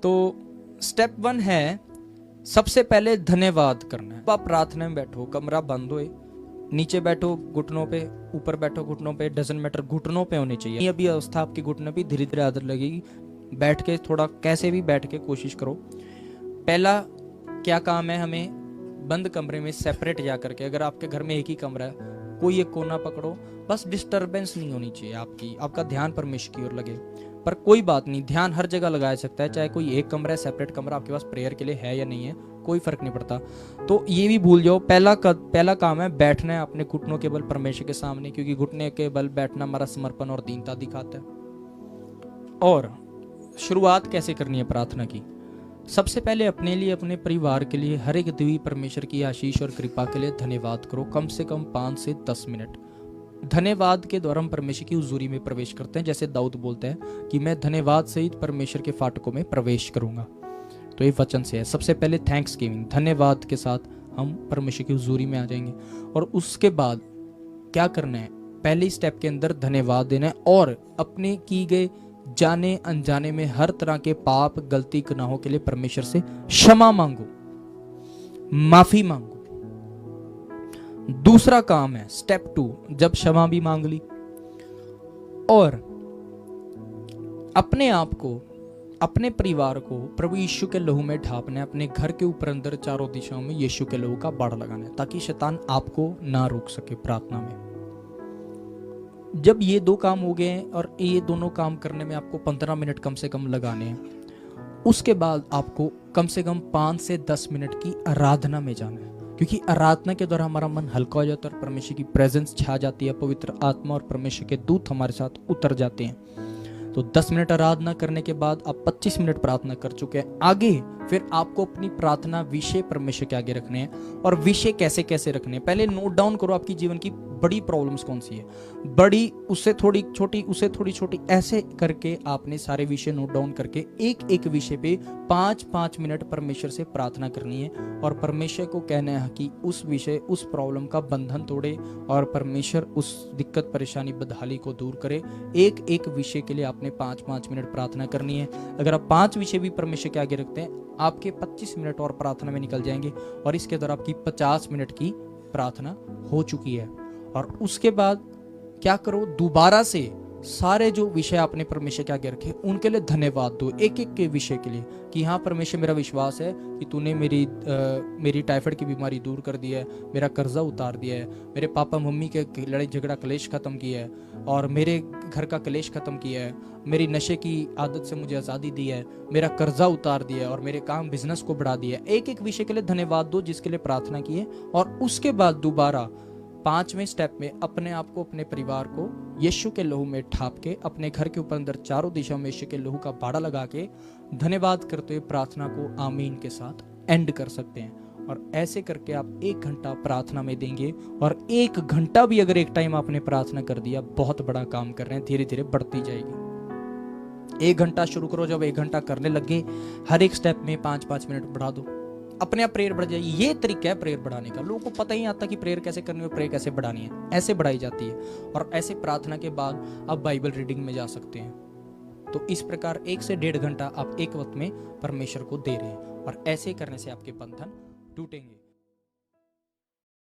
तो स्टेप 1 है सबसे पहले धन्यवाद करना है। आप प्रार्थना में बैठो, कमरा बंद होए, नीचे बैठो घुटनों पे, ऊपर बैठो घुटनों पे, डजंट मैटर, घुटनों पे होनी चाहिए। अभी अवस्था आपकी घुटने पे धीरे धीरे आदत लगेगी। बैठ के थोड़ा कैसे भी बैठ के कोशिश करो। पहला क्या काम है, हमें बंद कमरे में सेपरेट जा करके, अगर आपके घर में एक ही कमरा है, कोई एक कोना पकड़ो, बस डिस्टरबेंस नहीं होनी चाहिए आपका ध्यान परमेश्वर की ओर लगे। पर कोई बात नहीं, ध्यान हर जगह लगाया सकता है, चाहे कोई एक कमरा है, सेपरेट कमरा आपके पास प्रेयर के लिए है या नहीं है, कोई फर्क नहीं पड़ता। तो ये भी भूल जाओ, पहला काम है बैठना है अपने घुटनों के बल परमेश्वर के सामने, क्योंकि घुटने के बल बैठना हमारा समर्पण और दीनता दिखाता है। और शुरुआत कैसे करनी है प्रार्थना की? सबसे पहले अपने लिए, अपने परिवार के लिए, हर एक देवी परमेश्वर की आशीष और कृपा के लिए धन्यवाद करो, कम से कम 5 से 10 मिनट। धन्यवाद के द्वारा हम परमेश्वर की हुजूरी में प्रवेश करते हैं। जैसे दाऊद बोलते हैं कि मैं धन्यवाद सहित परमेश्वर के फाटकों में प्रवेश करूंगा। तो ये वचन से है, सबसे पहले थैंक्स गिविंग, धन्यवाद के साथ हम परमेश्वर की हुजूरी में आ जाएंगे। और उसके बाद क्या करना है, पहले स्टेप के अंदर धन्यवाद देना है और अपने की गए जाने अनजाने में हर तरह के पाप, गलती, गुनाहों के लिए परमेश्वर से क्षमा मांगो, माफी मांगो। दूसरा काम है स्टेप 2, जब क्षमा भी मांग ली और अपने आप को, अपने परिवार को प्रभु यीशु के लहू में ढापना है, अपने घर के ऊपर अंदर चारों दिशाओं में यीशु के लहू का बाड़ लगाना है, ताकि शैतान आपको ना रोक सके प्रार्थना में। जब ये 2 काम हो गए हैं, और ये दोनों काम करने में आपको 15 मिनट कम से कम लगाने हैं, उसके बाद आपको कम से कम 5 से 10 मिनट की आराधना में जाना है, क्योंकि आराधना के द्वारा हमारा मन हल्का हो जाता है और परमेश्वर की प्रेजेंस छा जाती है, पवित्र आत्मा और परमेश्वर के दूत हमारे साथ उतर जाते हैं। तो 10 मिनट आराधना करने के बाद आप 25 मिनट प्रार्थना कर चुके हैं। आगे फिर आपको अपनी प्रार्थना विषय परमेश्वर के आगे रखने हैं। और विषय कैसे कैसे रखने हैं, पहले नोट डाउन करो आपकी जीवन की बड़ी प्रॉब्लम्स कौन सी है, बड़ी, उससे थोड़ी छोटी, उससे थोड़ी छोटी, ऐसे करके आपने सारे विषय नोट डाउन करके एक एक विषय पे 5-5 मिनट परमेश्वर से प्रार्थना करनी है। और परमेश्वर को कहना है कि उस विषय, उस प्रॉब्लम का बंधन तोड़े और परमेश्वर उस दिक्कत, परेशानी, बदहाली को दूर करे। एक एक विषय के लिए आपने 5-5 मिनट प्रार्थना करनी है। अगर आप 5 विषय भी परमेश्वर के आगे रखते हैं, आपके 25 मिनट और प्रार्थना में निकल जाएंगे और इसके द्वारा आपकी 50 मिनट की प्रार्थना हो चुकी है। और उसके बाद क्या करो, दोबारा से सारे जो विषय आपने परमेश्वर के आगे रखे उनके लिए धन्यवाद दो, एक एक के विषय के लिए, कि हाँ परमेश्वर, मेरा विश्वास है कि तूने मेरी टाइफाइड की बीमारी दूर कर दी है, मेरा कर्जा उतार दिया है, मेरे पापा मम्मी के लड़ाई झगड़ा क्लेश खत्म किया है, और मेरे घर का क्लेश खत्म किया है, मेरी नशे की आदत से मुझे आज़ादी दी है, मेरा कर्जा उतार दिया है, और मेरे काम बिजनेस को बढ़ा दिया है। एक एक विषय के लिए धन्यवाद दो जिसके लिए प्रार्थना की है। और उसके बाद दोबारा 5वें स्टेप में अपने आप को, अपने परिवार को यीशु के लहू में ढाप के, अपने घर के ऊपर अंदर चारों दिशाओं में यीशु के लहू का बाड़ा लगा के धन्यवाद करते हुए प्रार्थना को आमीन के साथ एंड कर सकते हैं। और ऐसे करके आप 1 घंटा प्रार्थना में देंगे। और 1 घंटा भी अगर एक टाइम आपने प्रार्थना कर दिया, बहुत बड़ा काम कर रहे हैं, धीरे धीरे बढ़ती जाएगी। 1 घंटा शुरू करो, जब 1 घंटा करने लगे, हर एक स्टेप में 5-5 मिनट बढ़ा दो, अपने आप प्रेयर बढ़ जाएगी। ये तरीका है प्रेयर बढ़ाने का। लोगों को पता ही नहीं आता कि प्रेयर कैसे करनी है, प्रेयर कैसे बढ़ानी है। ऐसे बढ़ाई जाती है। और ऐसे प्रार्थना के बाद आप बाइबल रीडिंग में जा सकते हैं। तो इस प्रकार 1 से 1.5 घंटा आप एक वक्त में परमेश्वर को दे रहे हैं। और ऐसे करने से आपके बंधन टूटेंगे।